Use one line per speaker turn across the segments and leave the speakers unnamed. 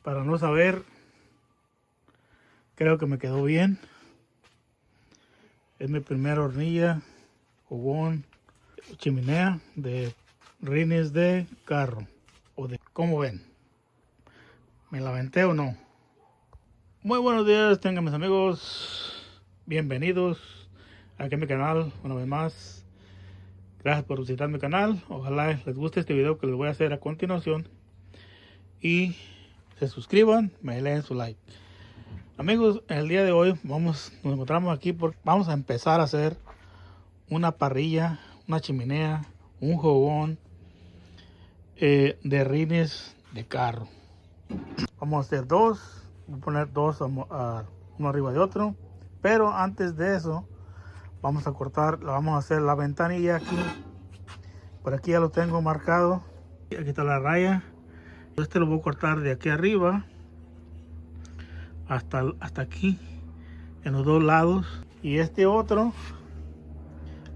Para no saber, creo que me quedó bien. Es mi primera hornilla, fogón, chimenea de rines de carro. ¿Cómo ven? ¿Me la aventé o no? Muy buenos días, tengan mis amigos. Bienvenidos aquí a mi canal una vez más. Gracias por visitar mi canal. Ojalá les guste este video que les voy a hacer a continuación. Y se suscriban, me den su like. Amigos, el día de hoy nos encontramos aquí porque vamos a empezar a hacer una parrilla, una chimenea, un fogón de rines de carro. Vamos a hacer dos, voy a poner dos uno arriba de otro, pero antes de eso vamos a vamos a hacer la ventanilla aquí. Por aquí ya lo tengo marcado. Aquí está la raya. Este lo voy a cortar de aquí arriba hasta aquí en los dos lados, y este otro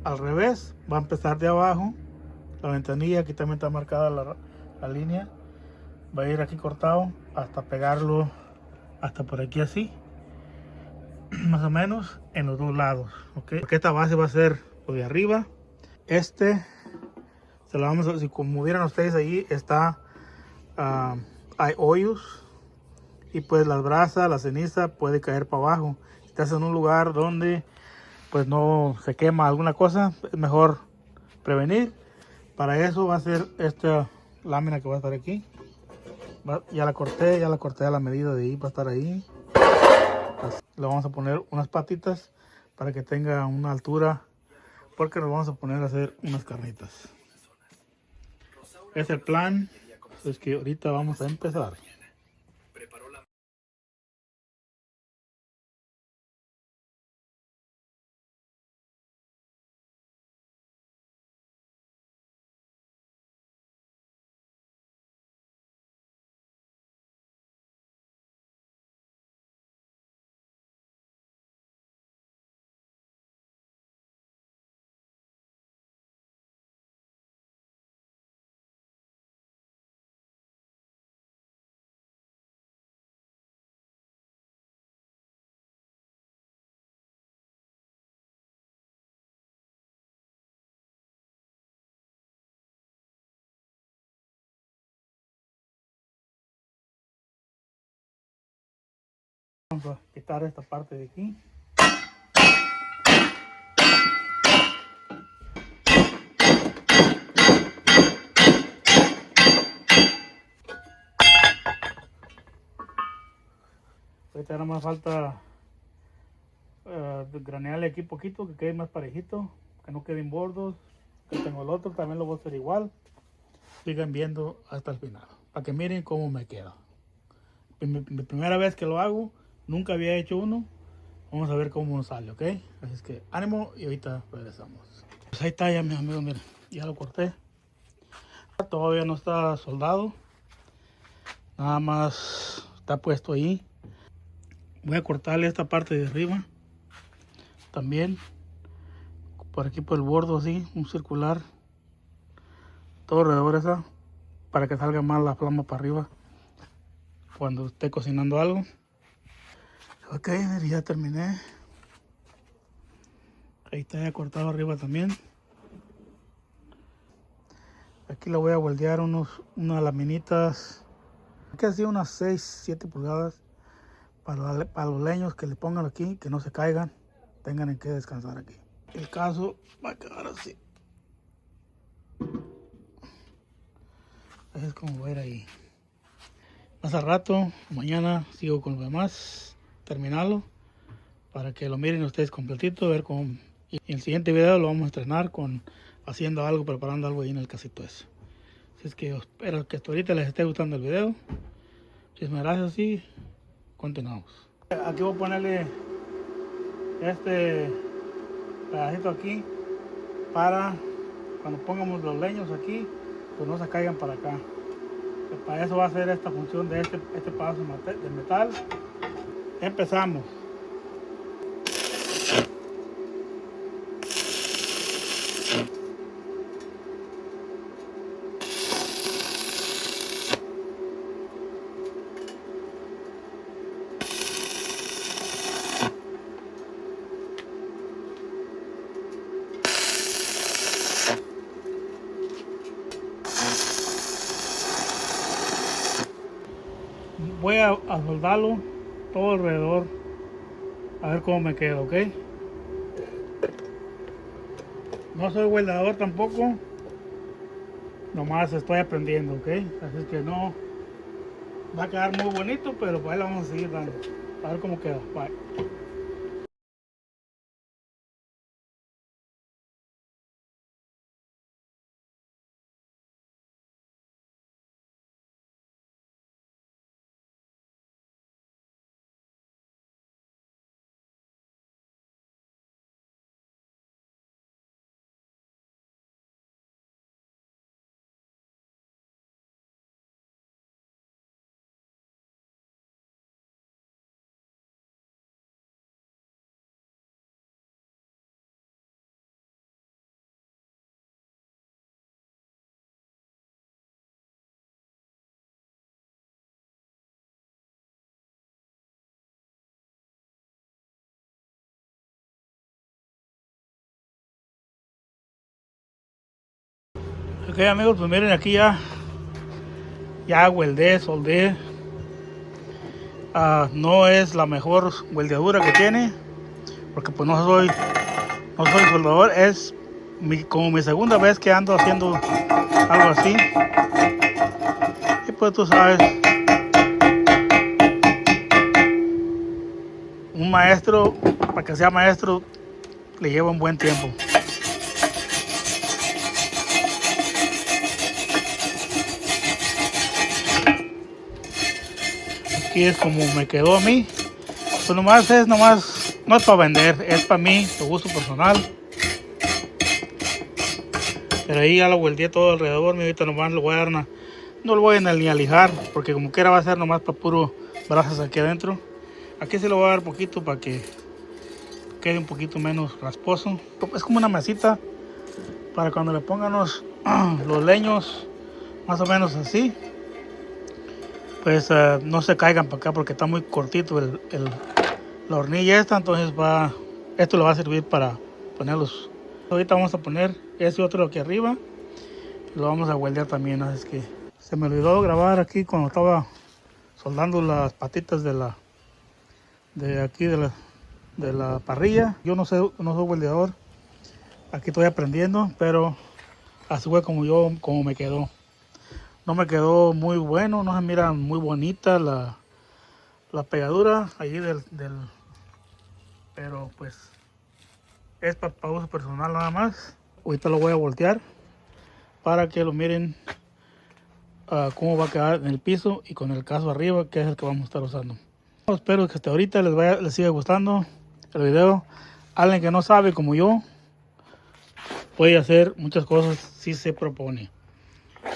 al revés va a empezar de abajo. La ventanilla aquí también está marcada la línea, va a ir aquí cortado hasta pegarlo hasta por aquí así, más o menos en los dos lados, ¿ok? Porque esta base va a ser lo de arriba. Se lo vamos a, si como vieran ustedes ahí está, hay hoyos y pues las brasas, la ceniza puede caer para abajo. Si estás en un lugar donde pues no se quema alguna cosa, es mejor prevenir. Para eso va a ser esta lámina que va a estar aquí. Ya la corté a la medida de ahí, va a estar ahí. Le vamos a poner unas patitas para que tenga una altura, porque nos vamos a poner a hacer unas carnitas. Es el plan, es que ahorita vamos a empezar. Vamos a quitar esta parte de aquí. Ahorita nada más falta granearle aquí poquito, que quede más parejito, que no queden bordos. Que tengo el otro, también lo voy a hacer igual. Sigan viendo hasta el final, para que miren cómo me queda. Mi primera vez que lo hago, nunca había hecho uno. Vamos a ver cómo nos sale, ¿ok? Así es que ánimo y ahorita regresamos. Pues ahí está ya, mis amigos, miren, ya lo corté. Todavía no está soldado, nada más está puesto ahí. Voy a cortarle esta parte de arriba también, por aquí por el borde así, un circular, todo alrededor esa, para que salga más la flama para arriba cuando esté cocinando algo. Ok, ya terminé. Ahí está ya cortado arriba también. Aquí le voy a moldear unas laminitas, aquí así unas 6-7 pulgadas, para los leños que le pongan aquí, que no se caigan, tengan en qué descansar aquí. El caso va a quedar así. Así es como va a ir ahí. Más al rato, mañana sigo con lo demás, terminarlo, para que lo miren ustedes completito, ver cómo. Y en el siguiente video lo vamos a estrenar haciendo algo, preparando algo ahí en el casito ese. Así es que yo espero que hasta ahorita les esté gustando el video. Muchísimas gracias y continuamos. Aquí voy a ponerle este pedacito aquí para cuando pongamos los leños aquí, pues no se caigan para acá. Pues para eso va a ser esta función de este pedazo de metal. Empezamos. Voy a soldarlo todo alrededor, a ver cómo me queda, ¿ok? No soy weldador tampoco, nomás estoy aprendiendo, ¿ok? Así es que no va a quedar muy bonito, pero pues ahí lo vamos a seguir dando, a ver cómo queda. Bye. Ok amigos, pues miren aquí ya weldé, soldé. No es la mejor weldeadura que tiene, porque pues no soy soldador, es como mi segunda vez que ando haciendo algo así. Y pues tú sabes, un maestro, para que sea maestro, le lleva un buen tiempo. Aquí es como me quedó a mí. Pues nomás, no es para vender, es para mí, de gusto personal. Pero ahí ya lo volteé todo alrededor, ahorita nomás lo voy a dar no lo voy a ni a lijar, porque como quiera va a ser nomás para puro brasas aquí adentro. Aquí se lo voy a dar poquito para que quede un poquito menos rasposo. Es como una masita para cuando le pongan los leños, más o menos así, pues no se caigan para acá porque está muy cortito la hornilla esta, entonces esto le va a servir para ponerlos. Ahorita vamos a poner ese otro aquí arriba, lo vamos a weldear también, así es que se me olvidó grabar aquí cuando estaba soldando las patitas de aquí de la parrilla. Yo no soy weldeador, aquí estoy aprendiendo, pero así fue como me quedó. No me quedó muy bueno, no se mira muy bonita la pegadura allí pero pues es para uso personal nada más. Ahorita lo voy a voltear para que lo miren cómo va a quedar en el piso y con el caso arriba, que es el que vamos a estar usando. Espero que hasta ahorita les siga gustando el video. Alguien que no sabe como yo puede hacer muchas cosas si se propone.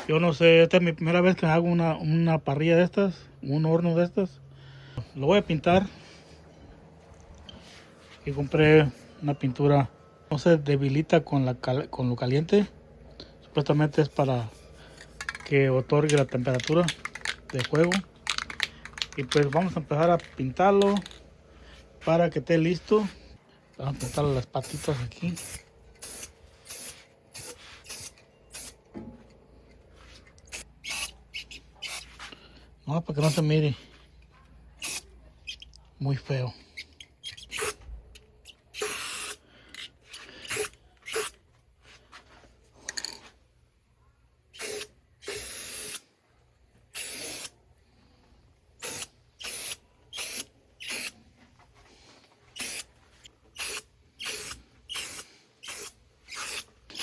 Yo no sé, esta es mi primera vez que hago una parrilla de estas, un horno de estas. Lo voy a pintar y compré una pintura, no se debilita con lo caliente. Supuestamente es para que otorgue la temperatura de fuego. Y pues vamos a empezar a pintarlo para que esté listo. Vamos a pintar las patitas aquí. No, para que no se mire muy feo.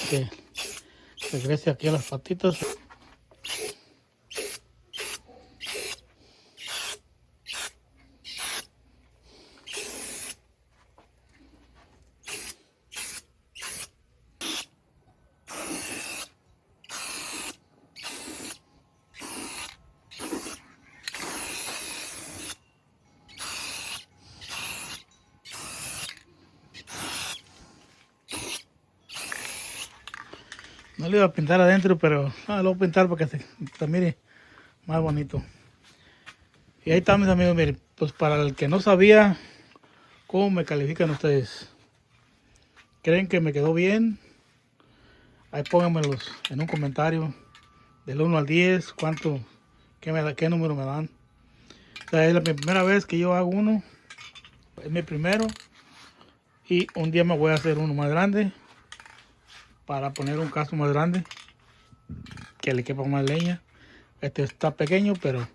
Que regrese aquí a las patitas. No le iba a pintar adentro, pero lo voy a pintar para que se mire más bonito. Y ahí está, mis amigos, miren, pues para el que no sabía, ¿cómo me califican ustedes? ¿Creen que me quedó bien? Ahí pónganmelos en un comentario del 1 al 10, qué número me dan. O sea, es la primera vez que yo hago uno. Es mi primero. Y un día me voy a hacer uno más grande. Para poner un caso más grande. Que le quepa más leña. Este está pequeño, pero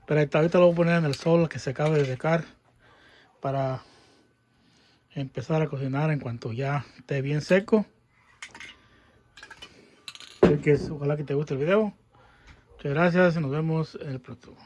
ahorita lo voy a poner en el sol que se acabe de secar. Para empezar a cocinar en cuanto ya esté bien seco. Así que ojalá que te guste el video. Muchas gracias y nos vemos en el próximo.